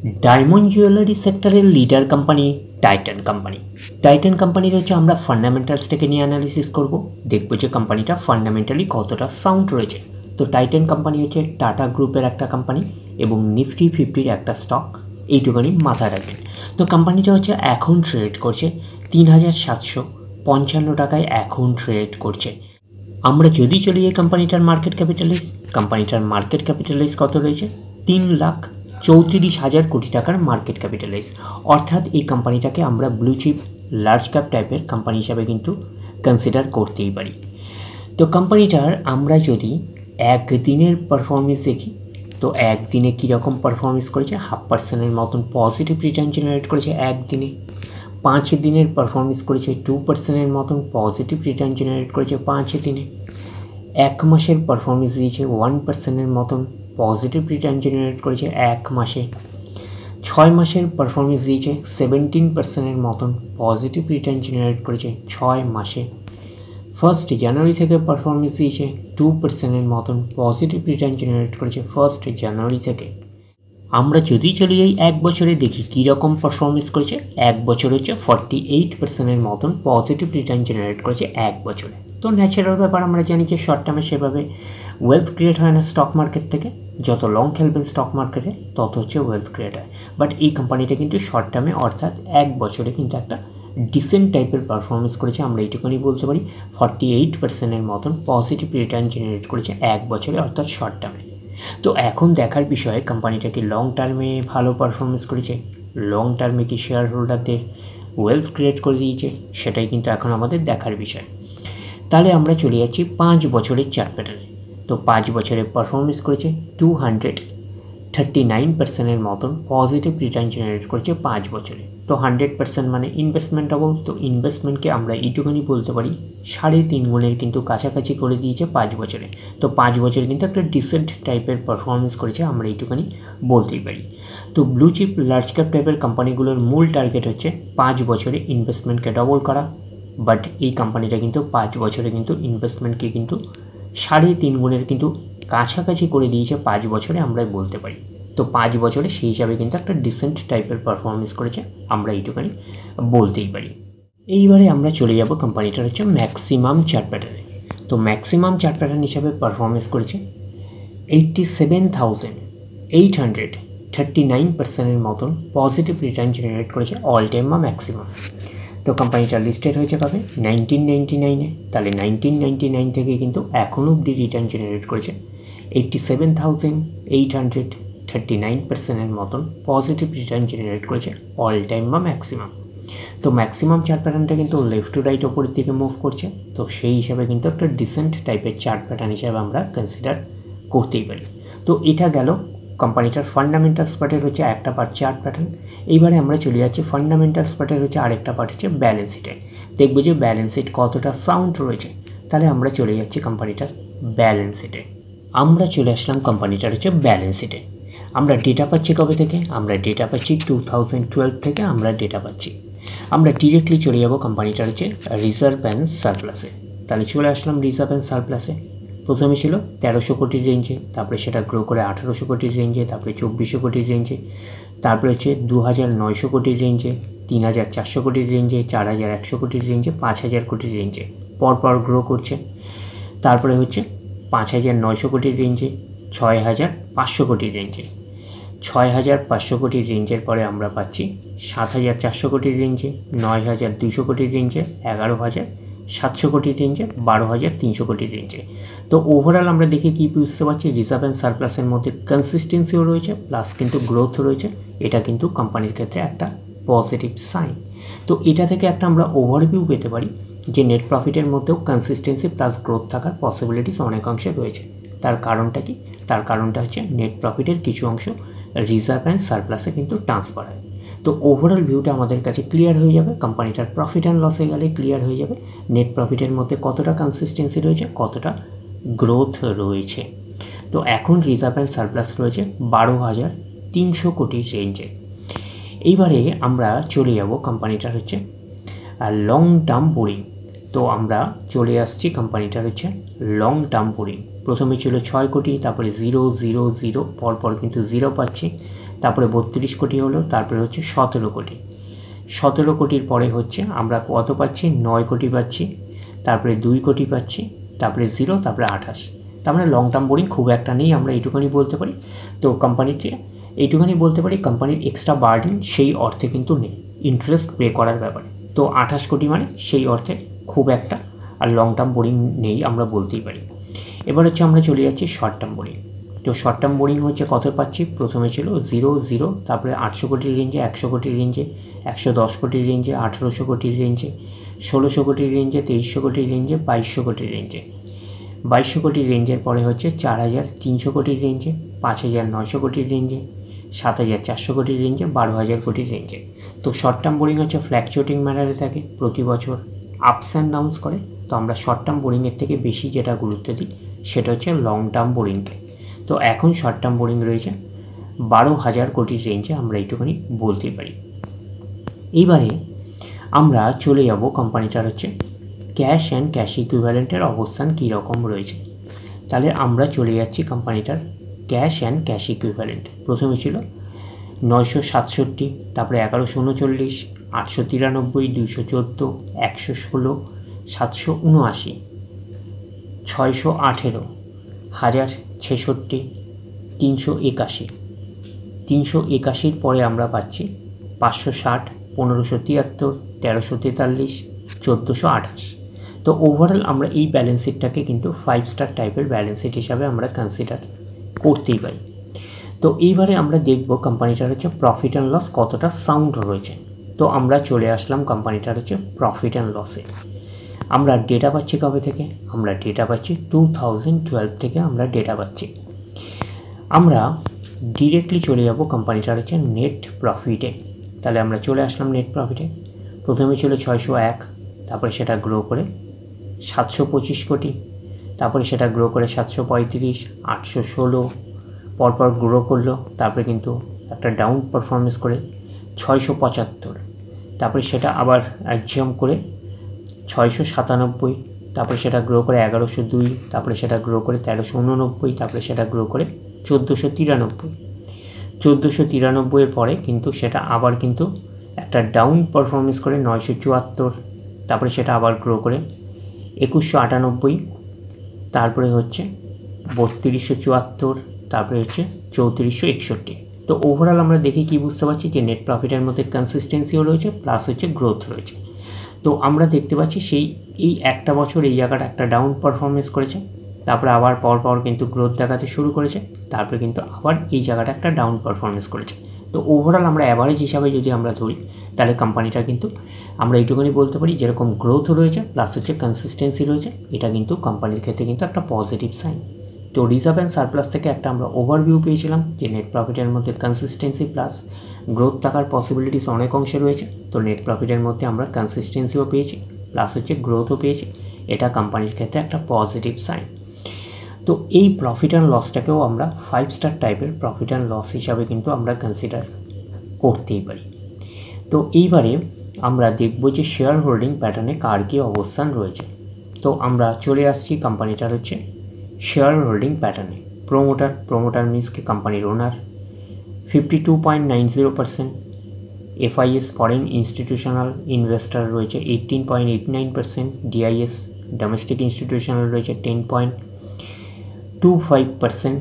Diamond jewellery সেক্টরের leader company Titan company. Titan কোম্পানির হচ্ছে আমরা ফান্ডামেন্টালসটাকে নিয়ে অ্যানালিসিস করব, দেখবো যে কোম্পানিটা ফান্ডামেন্টালি কতটা সাউন্ড রয়েছে। তো টাইটান কোম্পানি হচ্ছে টাটা গ্রুপের একটা কোম্পানি এবং নিফটি 50-র একটা স্টক, এইটুখানি মাথায় রাখবেন। তো কোম্পানিটা হচ্ছে এখন ট্রেড করছে 3755 টাকায় এখন ট্রেড করছে। আমরা যদি চলি এই কোম্পানিটার মার্কেট ক্যাপিটালাইজ কত রয়েছে? 3,34,000 কোটি টাকার মার্কেট ক্যাপিটালাইজ। অর্থাৎ এই কোম্পানিটাকে আমরা ব্লু চিপ লার্জ ক্যাপ টাইপের কোম্পানি হিসাবে কিন্তু কনসিডার করতেই পারি। তো কোম্পানিটার আমরা যদি একদিনের পারফরমেন্স দেখি, তো একদিনে কীরকম পারফরমেন্স করেছে, 0.5% মতন পজিটিভ রিটার্ন জেনারেট করেছে একদিনে। 5 দিনের পারফরমেন্স করেছে 2% মতন পজিটিভ রিটার্ন জেনারেট করেছে 5 দিনে। 1 মাসের পারফরমেন্স দিয়েছে 1% মতন পজিটিভ রিটার্ন জেনারেট করেছে 1 মাসে। 6 মাসের পারফরমেন্স দিয়েছে 17% মতন পজিটিভ রিটার্ন জেনারেট করেছে 6 মাসে। 1 জানুয়ারি থেকে পারফরমেন্স দিয়েছে 2% মতন পজিটিভ রিটার্ন জেনারেট করেছে 1 জানুয়ারি থেকে। আমরা যদি চলে যাই 1 বছরে দেখি কীরকম পারফরমেন্স করেছে। 1 বছর হচ্ছে 48% মতন পজিটিভ রিটার্ন জেনারেট করেছে 1 বছরে। তো ন্যাচারাল ব্যাপার, আমরা জানি যে শর্ট টার্মে সেভাবে ওয়েলথ ক্রিয়েট হয় না স্টক মার্কেট থেকে। যত লং খেলবেন স্টক মার্কেটে তত হচ্ছে ওয়েলথ ক্রিয়েট হয়। বাট এই কোম্পানিটা কিন্তু শর্ট টার্মে অর্থাৎ 1 বছরে কিন্তু একটা ডিসেন্ট টাইপের পারফরমেন্স করেছে, আমরা এইটুকুনি বলতে পারি। 48% মতন পজিটিভ রিটার্ন জেনারেট করেছে 1 বছরে অর্থাৎ শর্ট টার্মে। তো এখন দেখার বিষয় কোম্পানিটা কি লং টার্মে ভালো পারফরমেন্স করেছে, লং টার্মে কি শেয়ার হোল্ডারদের ওয়েলথ ক্রিয়েট করে দিয়েছে, সেটাই কিন্তু এখন আমাদের দেখার বিষয়। তাহলে আমরা চলে যাচ্ছি 5 বছরের চার্ট প্যাটার্নে। তো 5 বছরে পারফরমেন্স করেছে 239% মতন পজিটিভ রিটার্ন জেনারেট করেছে 5 বছরে। তো 100% মানে ইনভেস্টমেন্টেবল। তো ইনভেস্টমেন্টকে আমরা এইটুখানি বলতে পারি 3.5 গুণের কিন্তু কাছাকাছি করে দিয়েছে 5 বছরে। তো 5 বছরে কিন্তু একটা ডিসেন্ট টাইপের পারফরমেন্স করেছে, আমরা এইটুখানি বলতেই পারি। তো ব্লু চিপ লার্জ ক্যাপ টাইপের কোম্পানিগুলোর মূল টার্গেট হচ্ছে 5 বছরে ইনভেস্টমেন্টকে ডবল করা। বাট এই কোম্পানিটা কিন্তু 5 বছরে কিন্তু ইনভেস্টমেন্টকে কিন্তু 3.5 গুণের কিন্তু কাছাকাছি করে দিয়েছে 5 বছরে, আমরা বলতে পারি। তো 5 বছরে সেই হিসাবে কিন্তু একটা ডিসেন্ট টাইপের পারফরমেন্স করেছে, আমরা এইটুখানি বলতেই পারি। এইবারে আমরা চলে যাব কোম্পানিটার হচ্ছে ম্যাক্সিমাম চার্ট প্যাটার্নে। তো ম্যাক্সিমাম চার্ট প্যাটার্ন হিসাবে পারফরমেন্স করেছে 87,839% মতন পজিটিভ রিটার্ন জেনারেট করেছে অল টাইম বা ম্যাক্সিমাম। তো কোম্পানিটা লিস্টেড হয়েছে কবে? 1999-এ। তাহলে 1999 থেকে কিন্তু এখনও অবধি রিটার্ন জেনারেট করেছে 87,839% মতন পজিটিভ রিটার্ন জেনারেট করেছে অল টাইম বা ম্যাক্সিমাম। তো ম্যাক্সিমাম চার্ট প্যাটার্নটা কিন্তু লেফট টু রাইট ওপরের দিকে মুভ করছে। তো সেই হিসাবে কিন্তু একটা ডিসেন্ট টাইপের চার্ট প্যাটার্ন হিসাবে আমরা কনসিডার করতেই পারি। তো এটা গেল কোম্পানিটার ফান্ডামেন্টালস পার্টের হচ্ছে একটা পার্ট চার্ট প্যাটার্ন। এইবারে আমরা চলে যাচ্ছি ফান্ডামেন্টালস পার্টের হচ্ছে আরেকটা পার্ট হচ্ছে ব্যালেন্স শিটে। দেখবো যে ব্যালেন্স শিট কতটা সাউন্ড রয়েছে। তাহলে আমরা চলে যাচ্ছি কোম্পানিটার ব্যালেন্স শিটে। আমরা চলে আসলাম কোম্পানিটার হচ্ছে ব্যালেন্স শিটে। আমরা ডেটা পাচ্ছি কবে থেকে? আমরা ডেটা পাচ্ছি 2012 থেকে আমরা ডেটা পাচ্ছি। আমরা ডিরেক্টলি চলে যাব কোম্পানিটার হচ্ছে রিজার্ভ অ্যান্ড সারপ্লাসে। তাহলে চলে আসলাম রিজার্ভ অ্যান্ড সারপ্লাসে। প্রথমে ছিল 1300 কোটির রেঞ্জে, তারপরে সেটা গ্রো করে 1800 কোটির রেঞ্জে, তারপরে 2400 কোটির রেঞ্জে, তারপরে হচ্ছে 2900 কোটির রেঞ্জে, 3400 কোটির রেঞ্জে, 4100 কোটির রেঞ্জে, 5000 কোটির রেঞ্জে পরপর গ্রো করছে। তারপরে হচ্ছে 5900 কোটির রেঞ্জে, 6500 কোটির রেঞ্জে, 6500 কোটির রেঞ্জের পরে আমরা পাচ্ছি 7400 কোটির রেঞ্জে, 9200 কোটির রেঞ্জে, 11700 কোটির রেঞ্জে, 12300 কোটির রেঞ্জে। তো ওভারঅল আমরা দেখে কী বুঝতে পারছি, রিজার্ভ অ্যান্ড সারপ্লাসের মধ্যে কনসিস্টেন্সিও রয়েছে প্লাস কিন্তু গ্রোথ রয়েছে। এটা কিন্তু কোম্পানির ক্ষেত্রে একটা পজিটিভ সাইন। তো এটা থেকে একটা আমরা ওভারভিউ পেতে পারি যে নেট প্রফিটের মধ্যেও কনসিস্টেন্সি প্লাস গ্রোথ থাকার পসিবিলিটিস অনেক অংশে রয়েছে। তার কারণটা কি? তার কারণটা হচ্ছে নেট প্রফিটের কিছু অংশ রিজার্ভ অ্যান্ড সারপ্লাসে কিন্তু ট্রান্সফার হয়। তো ওভারঅল ভিউটা আমাদের কাছে ক্লিয়ার হয়ে যাবে। কোম্পানিটার প্রফিট অ্যান্ড লসে গেলে ক্লিয়ার হয়ে যাবে নেট প্রফিটের মধ্যে কতটা কনসিস্টেন্সি রয়েছে, কতটা গ্রোথ রয়েছে। তো এখন রিজার্ভ অ্যান্ড সারপ্লাস রয়েছে 12,300 কোটির রেঞ্জে। এইবারে আমরা চলে যাব কোম্পানিটার হচ্ছে লং টার্ম বোরিং। তো আমরা চলে আসছি কোম্পানিটার হচ্ছে লং টার্ম বোরিং। প্রথমে ছিল 6 কোটি, তারপরে 0 0 0 পরপর কিন্তু 0 পাচ্ছি, তারপরে 32 কোটি হলো, তারপরে হচ্ছে 17 কোটি। 17 কোটির পরে হচ্ছে আমরা কত পাচ্ছি, 9 কোটি পাচ্ছি, তারপরে 2 কোটি পাচ্ছি, তারপরে 0, তারপরে 28। তার মানে লং টার্ম বোরিং খুব একটা নেই, আমরা এইটুখানি বলতে পারি। তো কোম্পানিটি এইটুখানি বলতে পারি কোম্পানির এক্সট্রা বার্ডেন সেই অর্থে কিন্তু নেই ইন্টারেস্ট পে করার ব্যাপারে। তো 28 কোটি মানে সেই অর্থে খুব একটা আর লং টার্ম বোরিং নেই আমরা বলতেই পারি। এবার হচ্ছে আমরা চলে যাচ্ছি শর্ট টার্ম বোরিং। তো শর্ট টার্ম বোরিং হচ্ছে কত পাচ্ছি, প্রথমে ছিল 0, 0, তারপরে 800 কোটির রেঞ্জে, 100 কোটির রেঞ্জে, 110 কোটির রেঞ্জে, 1800 কোটির রেঞ্জে, 1600 কোটির রেঞ্জে, 2300 কোটির রেঞ্জে, 2200 কোটির রেঞ্জে। 2200 কোটির রেঞ্জের পরে হচ্ছে 4300 কোটির রেঞ্জে, 5900 কোটির রেঞ্জে, 7400 কোটির রেঞ্জে, 12000 কোটির রেঞ্জে। তো শর্ট টার্ম বোরিং হচ্ছে ফ্ল্যাকচুয়েটিং ম্যানারে থাকে, প্রতি বছর আপস অ্যান্ড ডাউনস করে। তো আমরা শর্ট টার্ম বোরিংয়ের থেকে বেশি যেটা গুরুত্ব দিই সেটা হচ্ছে লং টার্ম বোরিংকে। তো এখন শর্ট টার্ম বোরিং রয়েছে 12000 কোটির রেঞ্জে, আমরা এইটুখানি বলতেই পারি। এইবারে আমরা চলে যাব কোম্পানিটার হচ্ছে ক্যাশ অ্যান্ড ক্যাশ ইকুইভ্যালেন্টের অবস্থান কী রকম রয়েছে। তাহলে আমরা চলে যাচ্ছি কোম্পানিটার ক্যাশ অ্যান্ড ক্যাশ ইকুইভ্যালেন্ট। প্রথমে ছিল 967, তারপরে 1139, 893, 214, 116, 779, 618, 1066, 381। 381 পরে আমরা পাচ্ছি 560, 1573, 1343, 1428। তো ওভারঅল আমরা এই ব্যালেন্স শিটটাকে কিন্তু 5 স্টার টাইপের ব্যালেন্স শিট হিসাবে আমরা কনসিডার করতেই পারি। তো এইবারে আমরা দেখব কোম্পানিটার হচ্ছে প্রফিট অ্যান্ড লস কতটা সাউন্ড রয়েছে। তো আমরা চলে আসলাম কোম্পানিটার হচ্ছে প্রফিট অ্যান্ড লসে। আমরা ডেটা পাচ্ছি কবে থেকে, আমরা ডেটা পাচ্ছি 2012 থেকে আমরা ডেটা পাচ্ছি। আমরা ডিরেক্টলি চলে যাব কোম্পানিটার হচ্ছে নেট প্রফিটে। তাহলে আমরা চলে আসলাম নেট প্রফিটে। প্রথমে ছিল 601, তারপরে সেটা গ্রো করে 725 কোটি, তারপরে সেটা গ্রো করে 735, 816, পরপর গ্রো করলো, তারপরে কিন্তু একটা ডাউন পারফরমেন্স করে 675, তারপরে সেটা আবার জাম্প করে 697, তারপরে সেটা গ্রো করে 1102, তারপরে সেটা গ্রো করে 1389, তারপরে সেটা গ্রো করে 1493। 1493 পরে কিন্তু সেটা আবার কিন্তু একটা ডাউন পারফরমেন্স করে 974, তারপরে সেটা আবার গ্রো করে 2198, তারপরে হচ্ছে 3274, তারপরে হচ্ছে 3461। তো ওভারঅল আমরা দেখে কি বুঝতে পারছি যে নেট প্রফিটের মধ্যে কনসিস্টেন্সিও রয়েছে প্লাস হচ্ছে গ্রোথ রয়েছে। তো আমরা দেখতে পাচ্ছি এই একটা বছর এই জায়গাটা একটা ডাউন পারফরমেন্স করেছে, তারপরে আবার পর কিন্তু গ্রোথ দেখাতে শুরু করেছে, তারপরে কিন্তু আবার এই জায়গাটা একটা ডাউন পারফরমেন্স করেছে। তো ওভারঅল আমরা অ্যাভারেজ হিসাবে যদি আমরা ধরি তাহলে কোম্পানিটা কিন্তু আমরা এইটুকুনি বলতে পারি যেরকম গ্রোথ রয়েছে প্লাস হচ্ছে কনসিস্টেন্সি রয়েছে, এটা কিন্তু কোম্পানির ক্ষেত্রে কিন্তু একটা পজিটিভ সাইন। তো রিজার্ভ অ্যান্ড সারপ্লাস থেকে একটা আমরা ওভারভিউ পেয়েছিলাম যে নেট প্রফিটের মধ্যে কনসিস্টেন্সি প্লাস গ্রোথ থাকার পসিবিলিটিস অনেক অংশে রয়েছে। তো নেট প্রফিটের মধ্যে আমরা কনসিস্টেন্সিও পেয়েছি প্লাস হচ্ছে গ্রোথও পেয়েছি, এটা কোম্পানির ক্ষেত্রে একটা পজিটিভ সাইন। তো এই প্রফিট অ্যান্ড লসটাকেও আমরা 5 স্টার টাইপের প্রফিট অ্যান্ড লস হিসাবে কিন্তু আমরা কনসিডার করতেই পারি। তো এইবারে আমরা দেখব যে শেয়ার হোল্ডিং প্যাটার্নে কার কী অবস্থান রয়েছে। তো আমরা চলে আসছি কোম্পানিটার হচ্ছে শেয়ার হোল্ডিং প্যাটার্নে। প্রোমোটার মিন্স কি কোম্পানির ওনার 52.90%, FIS ফরেন ইনস্টিটিউশনাল ইনভেস্টার রয়েছে 18.89%, DIS ডোমেস্টিক ইনস্টিটিউশনাল রয়েছে 10.25%,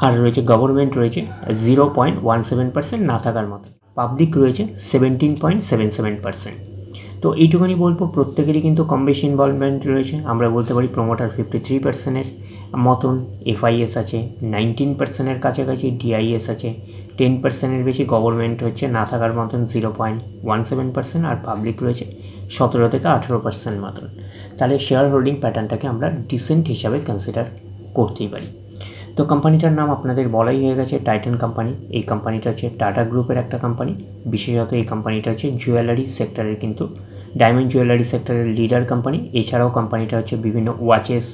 আর রয়েছে গভর্নমেন্ট রয়েছে 0.17% না থাকার মতো, পাবলিক রয়েছে 17.77%। তো এইটুকুনি বলবো প্রত্যেকেরই কিন্তু কম বেশি ইনভলভমেন্ট রয়েছে। আমরা বলতে পারি প্রোমোটার 53%-এর মতন, FIS আছে 19%-এর কাছাকাছি, DIS আছে 10%-এর বেশি, গভর্নমেন্ট হচ্ছে না থাকার মতন 0.17%, আর পাবলিক রয়েছে 17 থেকে 18% মতন। তাহলে শেয়ার হোল্ডিং প্যাটার্নটাকে আমরা ডিসেন্ট হিসাবে কনসিডার করতেই পারি। তো কোম্পানিটার নাম আপনাদের বলাই হয়ে গেছে, টাইটান কোম্পানি। এই কোম্পানিটা হচ্ছে টাটা গ্রুপের একটা কোম্পানি। বিশেষত এই কোম্পানিটা হচ্ছে জুয়েলারি সেক্টরের কিন্তু ডায়মন্ড জুয়েলারি সেক্টরের লিডার কোম্পানি। এছাড়াও কোম্পানিটা হচ্ছে বিভিন্ন ওয়াচেস,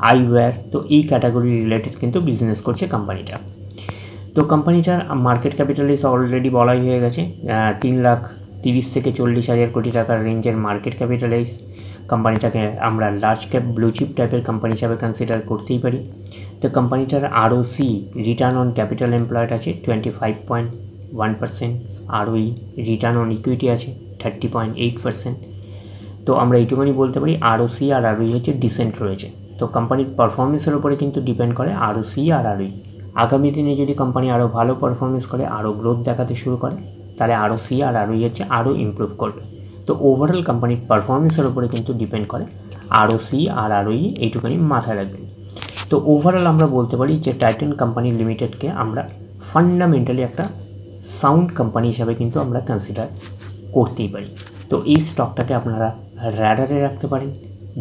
আইওয়্যার, তো এই ক্যাটাগরি রিলেটেড কিন্তু বিজনেস করছে কোম্পানিটা। তো কোম্পানিটার মার্কেট ক্যাপিটালাইজ অলরেডি বলাই হয়ে গেছে, 3,30,000 থেকে 40,000 কোটি টাকার রেঞ্জের মার্কেট ক্যাপিটালাইজ। কোম্পানিটাকে আমরা লার্জ ক্যাপ ব্লু চিপ টাইপের কোম্পানি হিসাবে কনসিডার করতেই পারি। তো কোম্পানিটার ROC return on capital employed আছে 25.1%, ROE রিটার্ন অন ইকুইটি আছে 30.8%। তো আমরা এইটুকুনি বলতে পারি ROC আর ROE হচ্ছে ডিসেন্ট রয়েছে। তো কোম্পানির পারফরমেন্সের উপরে কিন্তু ডিপেন্ড করে ROC আর ROE। আগামী দিনে যদি কোম্পানি আরও ভালো পারফরমেন্স করে, আরও গ্রোথ দেখাতে শুরু করে, তাহলে ROC আর ROE হচ্ছে আরও ইমপ্রুভ করবে। তো ওভারঅল কোম্পানির পারফরমেন্সের উপরে কিন্তু ডিপেন্ড করে ROC আর ROE, এইটুকুনি মাথায় রাখবেন। তো ওভারঅল আমরা বলতে পারি যে টাইটান কোম্পানি লিমিটেডকে আমরা ফান্ডামেন্টালি একটা সাউন্ড কোম্পানি হিসাবে কিন্তু আমরা কনসিডার করতেই পারি। তো এই স্টকটাকে আপনারা র্যাডারে রাখতে পারেন,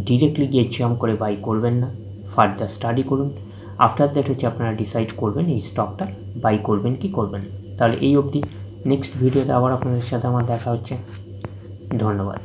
ডিরেক্টলি গিয়ে জাম্প করে বাই করবেন না, ফার্দার স্টাডি করুন। আফটার দ্যাট হচ্ছে আপনারা ডিসাইড করবেন এই স্টকটা বাই করবেন কি করবেন। তাহলে এই অবধি, নেক্সট ভিডিওতে আবার আপনাদের সাথে আমার দেখা হচ্ছে। ধন্যবাদ।